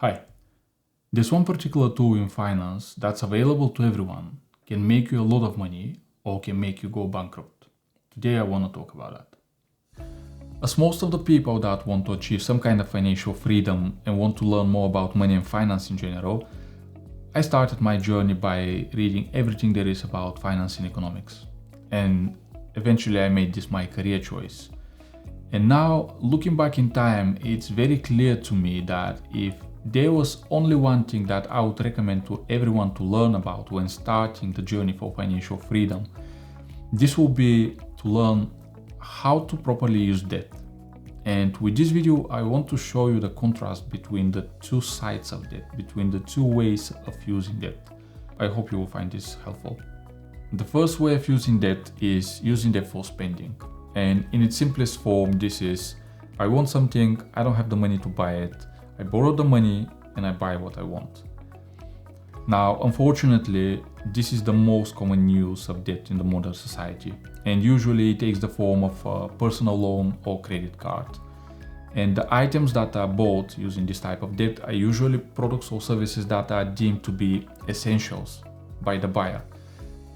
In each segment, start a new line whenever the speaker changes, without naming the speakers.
Hi, there's one particular tool in finance that's available to everyone, can make you a lot of money or can make you go bankrupt. Today I want to talk about that. As most of the people that want to achieve some kind of financial freedom and want to learn more about money and finance in general, I started my journey by reading everything there is about finance and economics. And eventually I made this my career choice. And now, looking back in time, it's very clear to me that if there was only one thing that I would recommend to everyone to learn about when starting the journey for financial freedom, this will be to learn how to properly use debt. And with this video, I want to show you the contrast between the two sides of debt, between the two ways of using debt. I hope you will find this helpful. The first way of using debt is using debt for spending. And in its simplest form, this is, I want something, I don't have the money to buy it, I borrow the money and I buy what I want. Now, unfortunately, this is the most common use of debt in the modern society. And usually it takes the form of a personal loan or credit card. And the items that are bought using this type of debt are usually products or services that are deemed to be essentials by the buyer.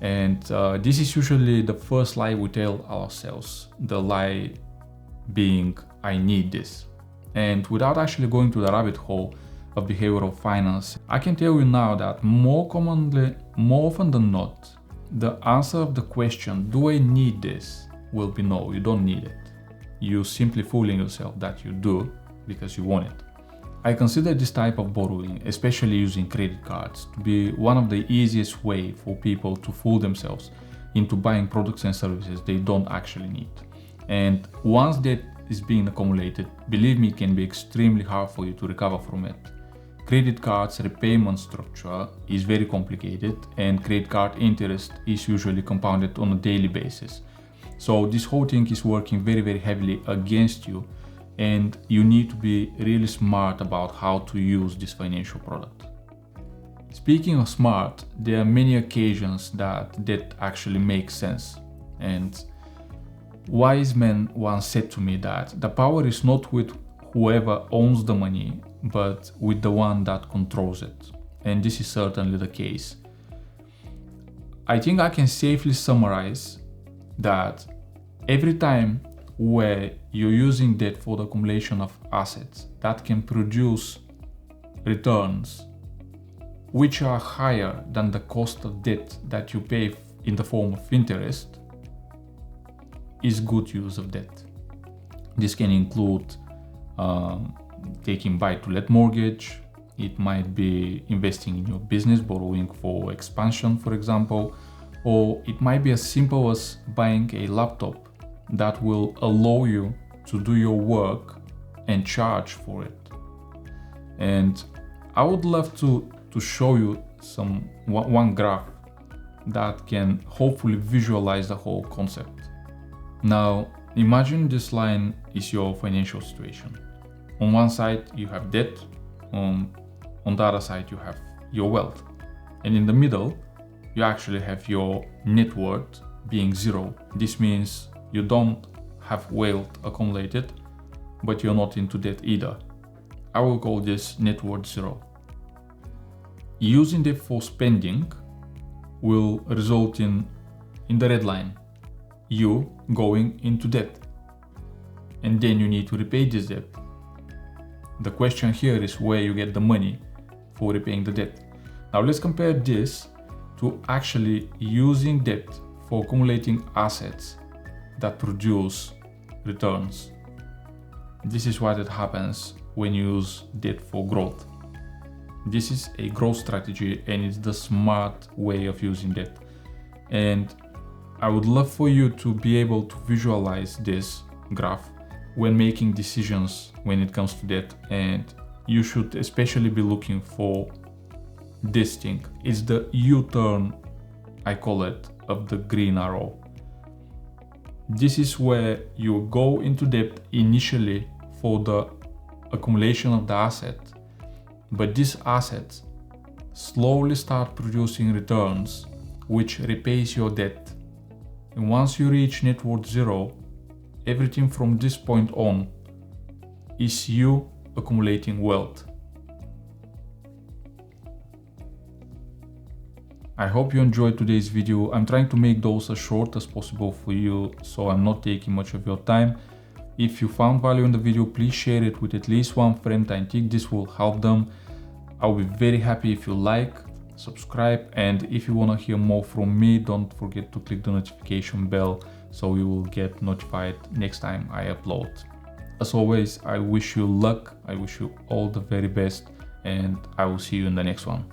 And this is usually the first lie we tell ourselves. The lie being, I need this. And without actually going to the rabbit hole of behavioral finance, I can tell you now that more often than not, the answer of the question, do I need this, will be no, you don't need it. You're simply fooling yourself that you do because you want it. I consider this type of borrowing, especially using credit cards, to be one of the easiest way for people to fool themselves into buying products and services they don't actually need. And once that is being accumulated, believe me, it can be extremely hard for you to recover from it. Credit cards repayment structure is very complicated and credit card interest is usually compounded on a daily basis. So this whole thing is working very, very heavily against you, and you need to be really smart about how to use this financial product. Speaking of smart, there are many occasions that actually makes sense. And wise man once said to me that the power is not with whoever owns the money, but with the one that controls it. And this is certainly the case. I think I can safely summarize that every time where you're using debt for the accumulation of assets that can produce returns which are higher than the cost of debt that you pay in the form of interest, is good use of debt. This can include taking buy-to-let mortgage. It might be investing in your business, borrowing for expansion, for example, or it might be as simple as buying a laptop that will allow you to do your work and charge for it. And I would love to show you one graph that can hopefully visualize the whole concept. Now, imagine this line is your financial situation. On one side, you have debt. On the other side, you have your wealth. And in the middle, you actually have your net worth being zero. This means you don't have wealth accumulated, but you're not into debt either. I will call this net worth zero. Using debt for spending will result in the red line, you going into debt, and then you need to repay this debt. The question here is where you get the money for repaying the debt. Now let's compare this to actually using debt for accumulating assets that produce returns. This is what happens when you use debt for growth. This is a growth strategy and it's the smart way of using debt. And I would love for you to be able to visualize this graph when making decisions when it comes to debt. And you should especially be looking for this thing. It's the U-turn, I call it, of the green arrow. This is where you go into debt initially for the accumulation of the asset, but these assets slowly start producing returns which repays your debt. And once you reach net worth zero, everything from this point on is you accumulating wealth. I hope you enjoyed today's video. I'm trying to make those as short as possible for you, so I'm not taking much of your time. If you found value in the video, please share it with at least one friend. I think this will help them. I'll be very happy if you like, subscribe, and if you want to hear more from me, don't forget to click the notification bell so you will get notified next time I upload. As always, I wish you luck, I wish you all the very best, and I will see you in the next one.